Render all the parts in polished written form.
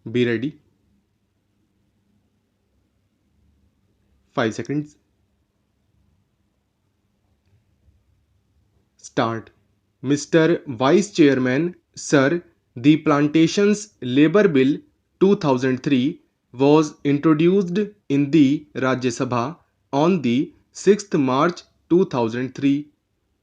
Be ready. 5 seconds. Start. Mr. Vice Chairman, Sir, the Plantations Labour Bill 2003 was introduced in the Rajya Sabha on the 6th March 2003.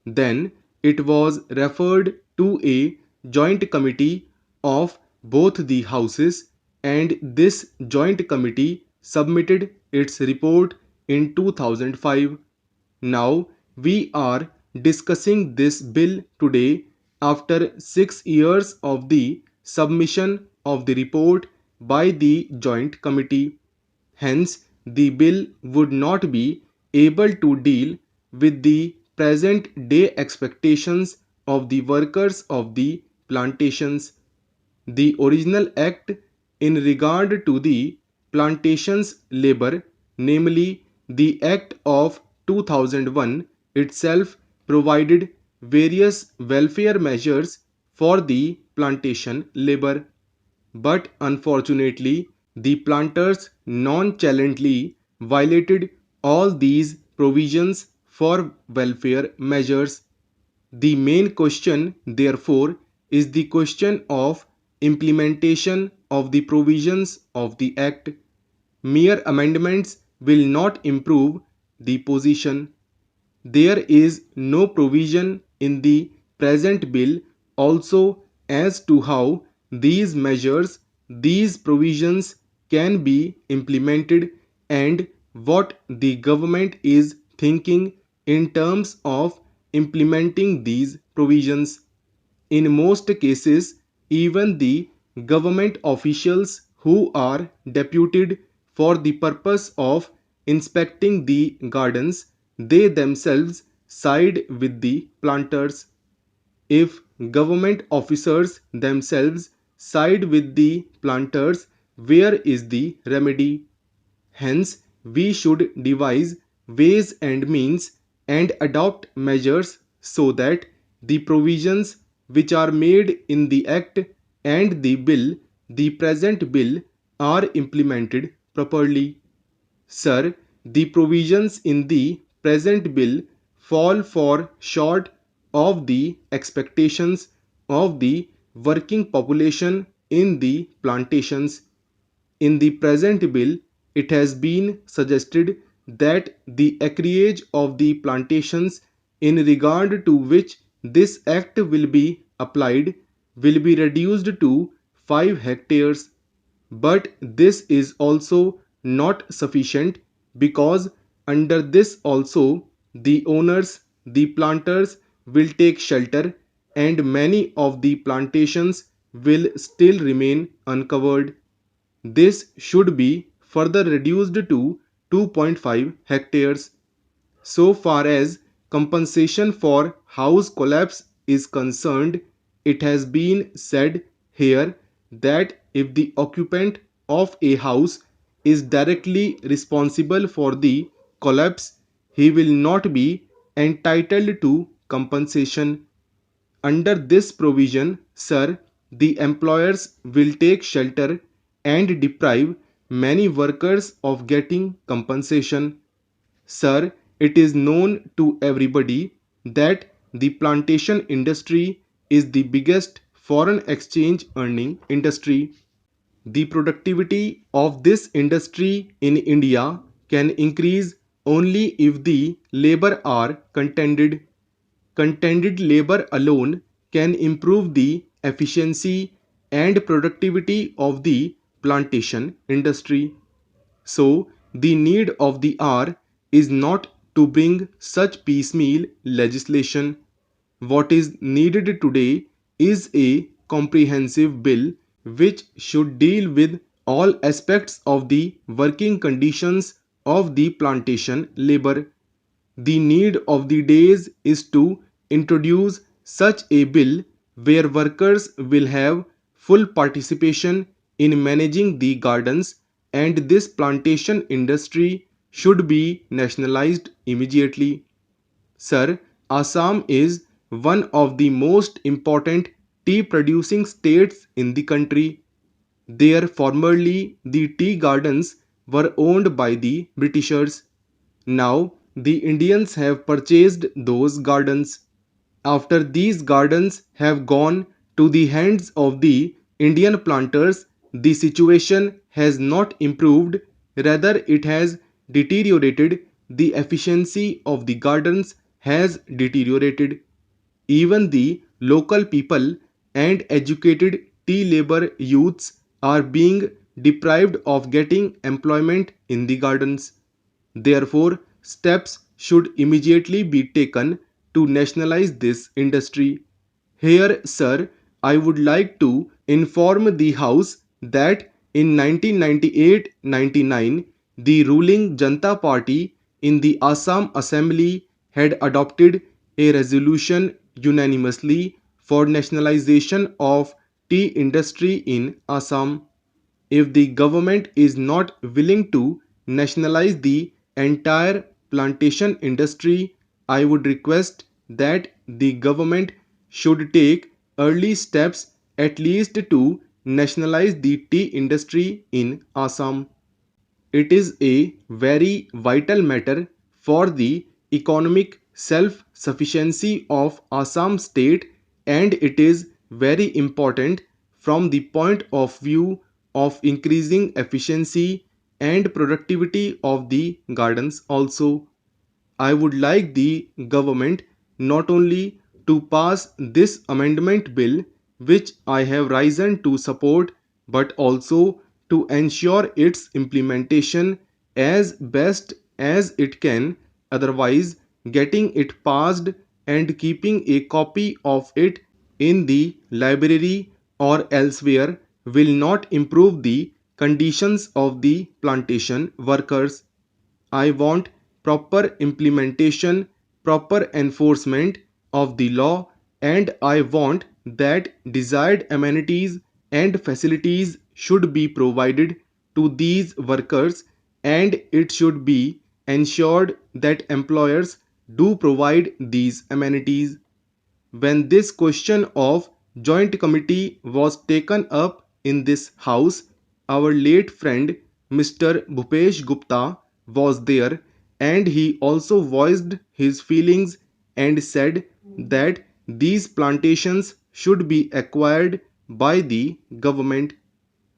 Then it was referred to a joint committee of both the houses, and this joint committee submitted its report in 2005. Now we are discussing this bill today after 6 years of the submission of the report by the joint committee. Hence, the bill would not be able to deal with the present day expectations of the workers of the plantations. The original act in regard to the plantations labor, namely the Act of 2001 itself, provided various welfare measures for the plantation labor. But unfortunately, the planters nonchalantly violated all these provisions for welfare measures. The main question, therefore, is the question of implementation of the provisions of the Act. Mere amendments will not improve the position. There is no provision in the present bill also as to how these provisions can be implemented, and what the government is thinking in terms of implementing these provisions. In most cases, even the government officials who are deputed for the purpose of inspecting the gardens, they themselves side with the planters. If government officers themselves side with the planters, where is the remedy? Hence, we should devise ways and means and adopt measures so that the provisions which are made in the Act and the present bill, are implemented properly. Sir, the provisions in the present bill fall far short of the expectations of the working population in the plantations. In the present bill, it has been suggested that the acreage of the plantations in regard to which this act will be applied will be reduced to 5 hectares. But this is also not sufficient, because under this also the owners, the planters, will take shelter, and many of the plantations will still remain uncovered. This should be further reduced to 2.5 hectares. So far as compensation for house collapse is concerned, it has been said here that if the occupant of a house is directly responsible for the collapse, he will not be entitled to compensation. Under this provision, sir, the employers will take shelter and deprive many workers of getting compensation. Sir, it is known to everybody that the plantation industry is the biggest foreign exchange earning industry. The productivity of this industry in India can increase only if the labor are contented. Contented labor alone can improve the efficiency and productivity of the plantation industry. So, the need of the hour is not to bring such piecemeal legislation. What is needed today is a comprehensive bill which should deal with all aspects of the working conditions of the plantation labor. The need of the days is to introduce such a bill where workers will have full participation in managing the gardens, and this plantation industry should be nationalized immediately. Sir, Assam is one of the most important tea producing states in the country. There formerly the tea gardens were owned by the Britishers. Now the Indians have purchased those gardens. After these gardens have gone to the hands of the Indian planters, the situation has not improved, rather, it has deteriorated. The efficiency of the gardens has deteriorated. Even the local people and educated tea labor youths are being deprived of getting employment in the gardens. Therefore, steps should immediately be taken to nationalize this industry. Here, sir, I would like to inform the House that in 1998-99, the ruling Janata Party in the Assam Assembly had adopted a resolution unanimously for nationalization of tea industry in Assam. If the government is not willing to nationalize the entire plantation industry, I would request that the government should take early steps at least to nationalize the tea industry in Assam. It is a very vital matter for the economic self-sufficiency of Assam state, and it is very important from the point of view of increasing efficiency and productivity of the gardens also. I would like the government not only to pass this amendment bill, which I have risen to support, but also to ensure its implementation as best as it can. Otherwise, getting it passed and keeping a copy of it in the library or elsewhere will not improve the conditions of the plantation workers. I want proper implementation, proper enforcement of the law, and I want that desired amenities and facilities should be provided to these workers, and it should be ensured that employers do provide these amenities. When this question of joint committee was taken up in this house, our late friend Mr. Bhupesh Gupta was there, and he also voiced his feelings and said that these plantations should be acquired by the government.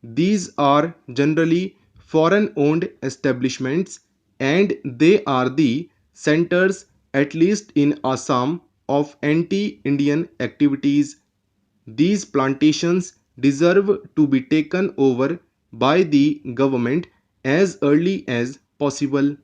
These are generally foreign owned establishments, and they are the centers, at least in Assam, of anti Indian activities. These plantations deserve to be taken over by the government as early as possible.